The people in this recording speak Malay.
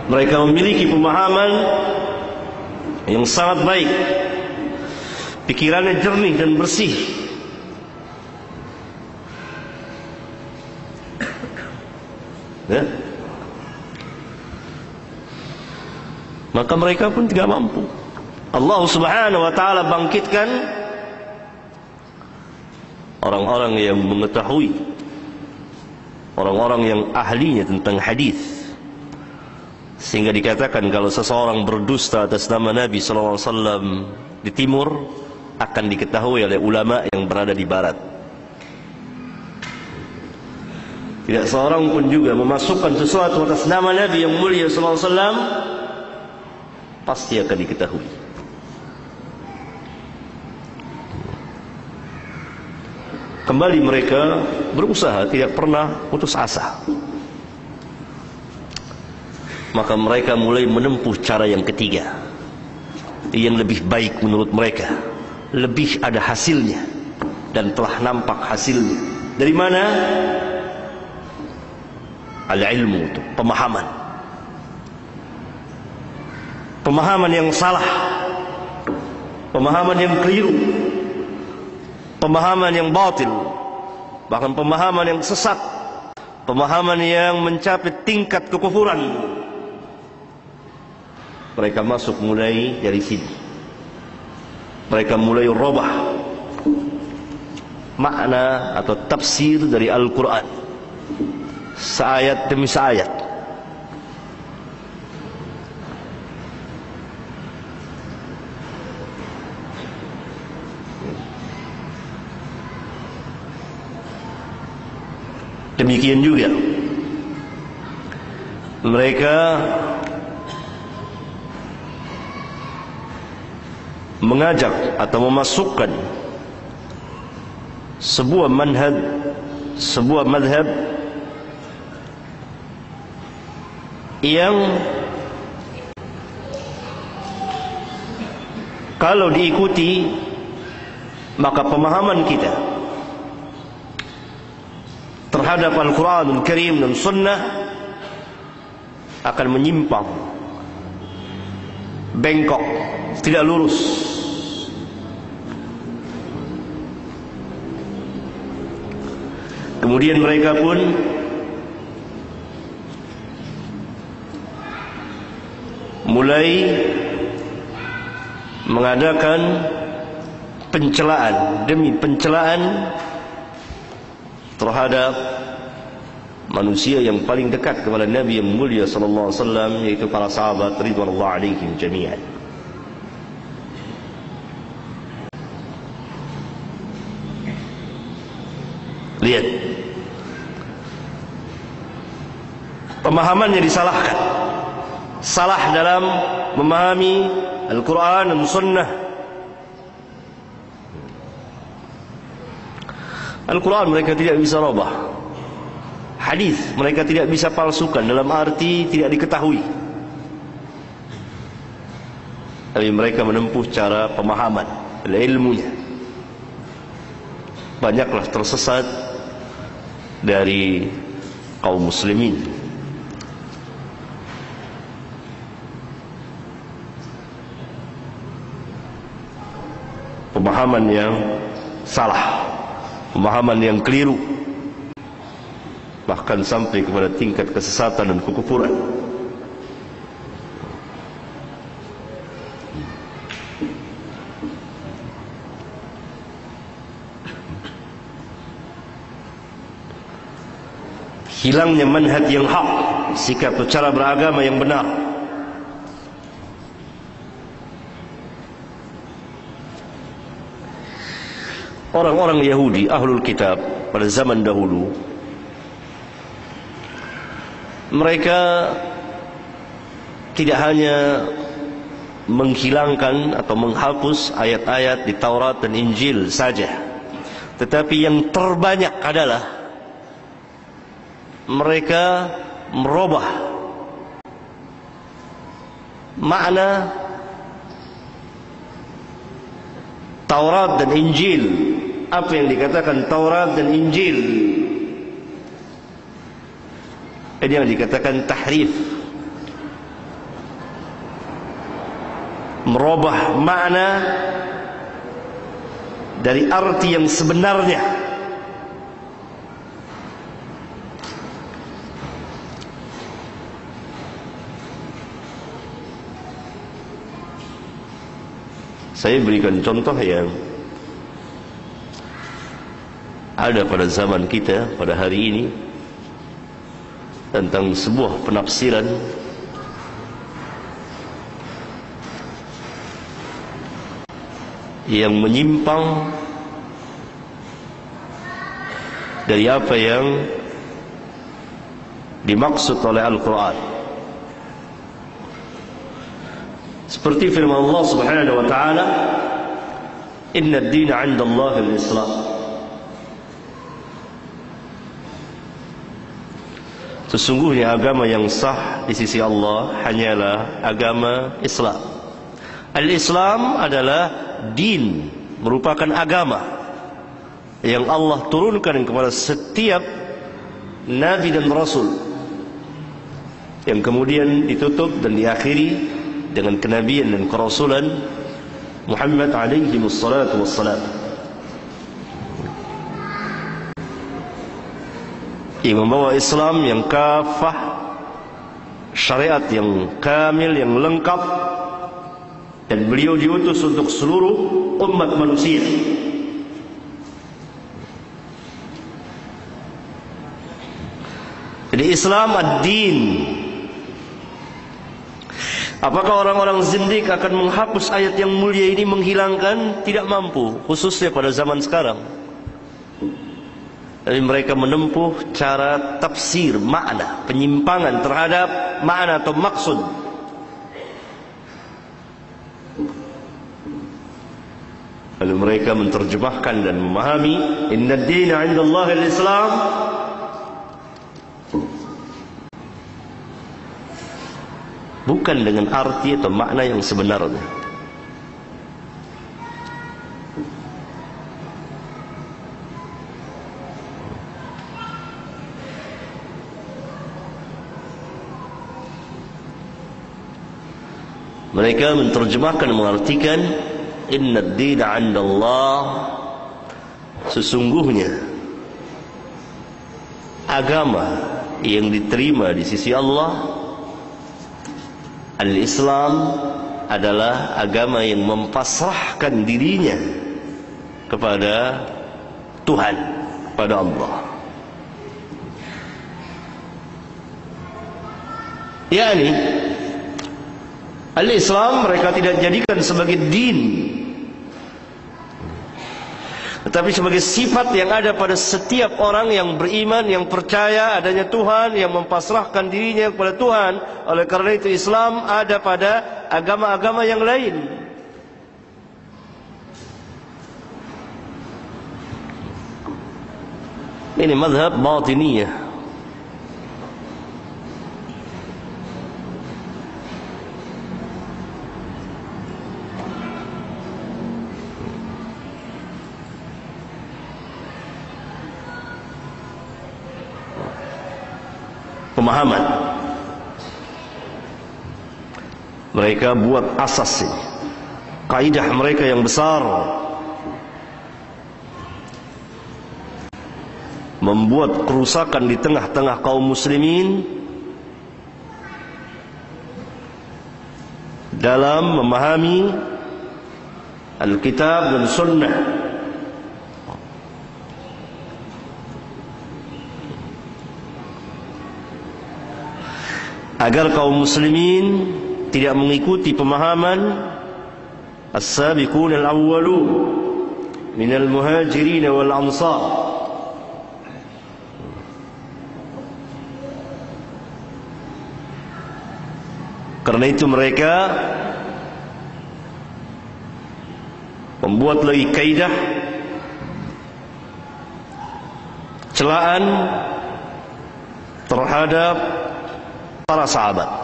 Mereka memiliki pemahaman yang sangat baik, pikirannya jernih dan bersih. Ya. Maka mereka pun tidak mampu. Allah Subhanahu wa ta'ala bangkitkan orang-orang yang mengetahui, orang-orang yang ahlinya tentang hadis, sehingga dikatakan kalau seseorang berdusta atas nama Nabi SAW di timur, akan diketahui oleh ulama yang berada di barat. Tidak seorang pun juga memasukkan sesuatu atas nama Nabi yang mulia SAW, pasti akan diketahui. Kembali mereka berusaha, tidak pernah putus asa. Maka mereka mulai menempuh cara yang ketiga, yang lebih baik menurut mereka, lebih ada hasilnya, dan telah nampak hasilnya. Dari mana? Al-ilmu, itu pemahaman. Pemahaman yang salah, pemahaman yang keliru, pemahaman yang batil, bahkan pemahaman yang sesat, pemahaman yang mencapai tingkat kekufuran. Mereka masuk mulai dari sini. Mereka mulai robah makna atau tafsir dari Al-Quran, seayat demi seayat. Demikian juga mereka mengajak atau memasukkan sebuah manhaj, sebuah madhab yang kalau diikuti maka pemahaman kita terhadap Al-Quranul Karim dan Sunnah akan menyimpang, bengkok, tidak lurus. Kemudian mereka pun mulai mengadakan pencelaan demi pencelaan terhadap manusia yang paling dekat kepada Nabi yang mulia sallallahu alaihi wasallam, yaitu para sahabat ridwanullah alaihim jami'an. Lihat, pemahamannya disalahkan, salah dalam memahami Al-Quran dan Sunnah. Al-Quran mereka tidak bisa robah, hadis mereka tidak bisa palsukan, dalam arti tidak diketahui. Tapi mereka menempuh cara pemahaman, ilmunya. Banyaklah tersesat dari kaum muslimin. Pemahaman yang salah, pemahaman yang keliru, bahkan sampai kepada tingkat kesesatan dan kekufuran. Hilangnya manhaj yang hak, sikap atau cara beragama yang benar. Orang-orang Yahudi, Ahlul Kitab pada zaman dahulu, mereka tidak hanya menghilangkan atau menghapus ayat-ayat di Taurat dan Injil saja, tetapi yang terbanyak adalah mereka merubah makna Taurat dan Injil. Apa yang dikatakan Taurat dan Injil, ini yang dikatakan tahrif, merubah makna dari arti yang sebenarnya. Saya berikan contoh yang ada pada zaman kita pada hari ini tentang sebuah penafsiran yang menyimpang dari apa yang dimaksud oleh Al-Quran. Seperti firman Allah Subhanahu wa taala, "Inna ad-dina 'inda Allahi al-Islam." Sesungguhnya agama yang sah di sisi Allah hanyalah agama Islam. Al-Islam adalah din, merupakan agama yang Allah turunkan kepada setiap nabi dan rasul, yang kemudian ditutup dan diakhiri dengan kenabian dan kerasulan Muhammad alaihi wassalatu wassalam, yang membawa Islam yang kafah, syariat yang kamil, yang lengkap, dan beliau diutus untuk seluruh umat manusia. Jadi Islam ad-din. Apakah orang-orang zindik akan menghapus ayat yang mulia ini, menghilangkan? Tidak mampu, khususnya pada zaman sekarang. Jadi mereka menempuh cara tafsir makna, penyimpangan terhadap makna atau maksud. Lalu mereka menerjemahkan dan memahami inna ad-dina 'inda Allahi al-Islam, bukan dengan arti atau makna yang sebenarnya. Mereka menerjemahkan, mengartikan inna ad-dina 'inda Allah, sesungguhnya agama yang diterima di sisi Allah, al-Islam, adalah agama yang mempasrahkan dirinya kepada Tuhan, kepada Allah. Yani al-Islam mereka tidak jadikan sebagai din, tetapi sebagai sifat yang ada pada setiap orang yang beriman, yang percaya adanya Tuhan, yang mempasrahkan dirinya kepada Tuhan. Oleh karena itu Islam ada pada agama-agama yang lain. Ini mazhab batiniyah. Pemahaman mereka buat asas, kaidah mereka yang besar, membuat kerusakan di tengah-tengah kaum muslimin dalam memahami Alkitab dan Sunnah. Agar kaum muslimin tidak mengikuti pemahaman as-sabiqun al-awwalun minal muhajirin wal ansar, karena itu mereka membuat lagi kaidah celaan terhadap para sahabat.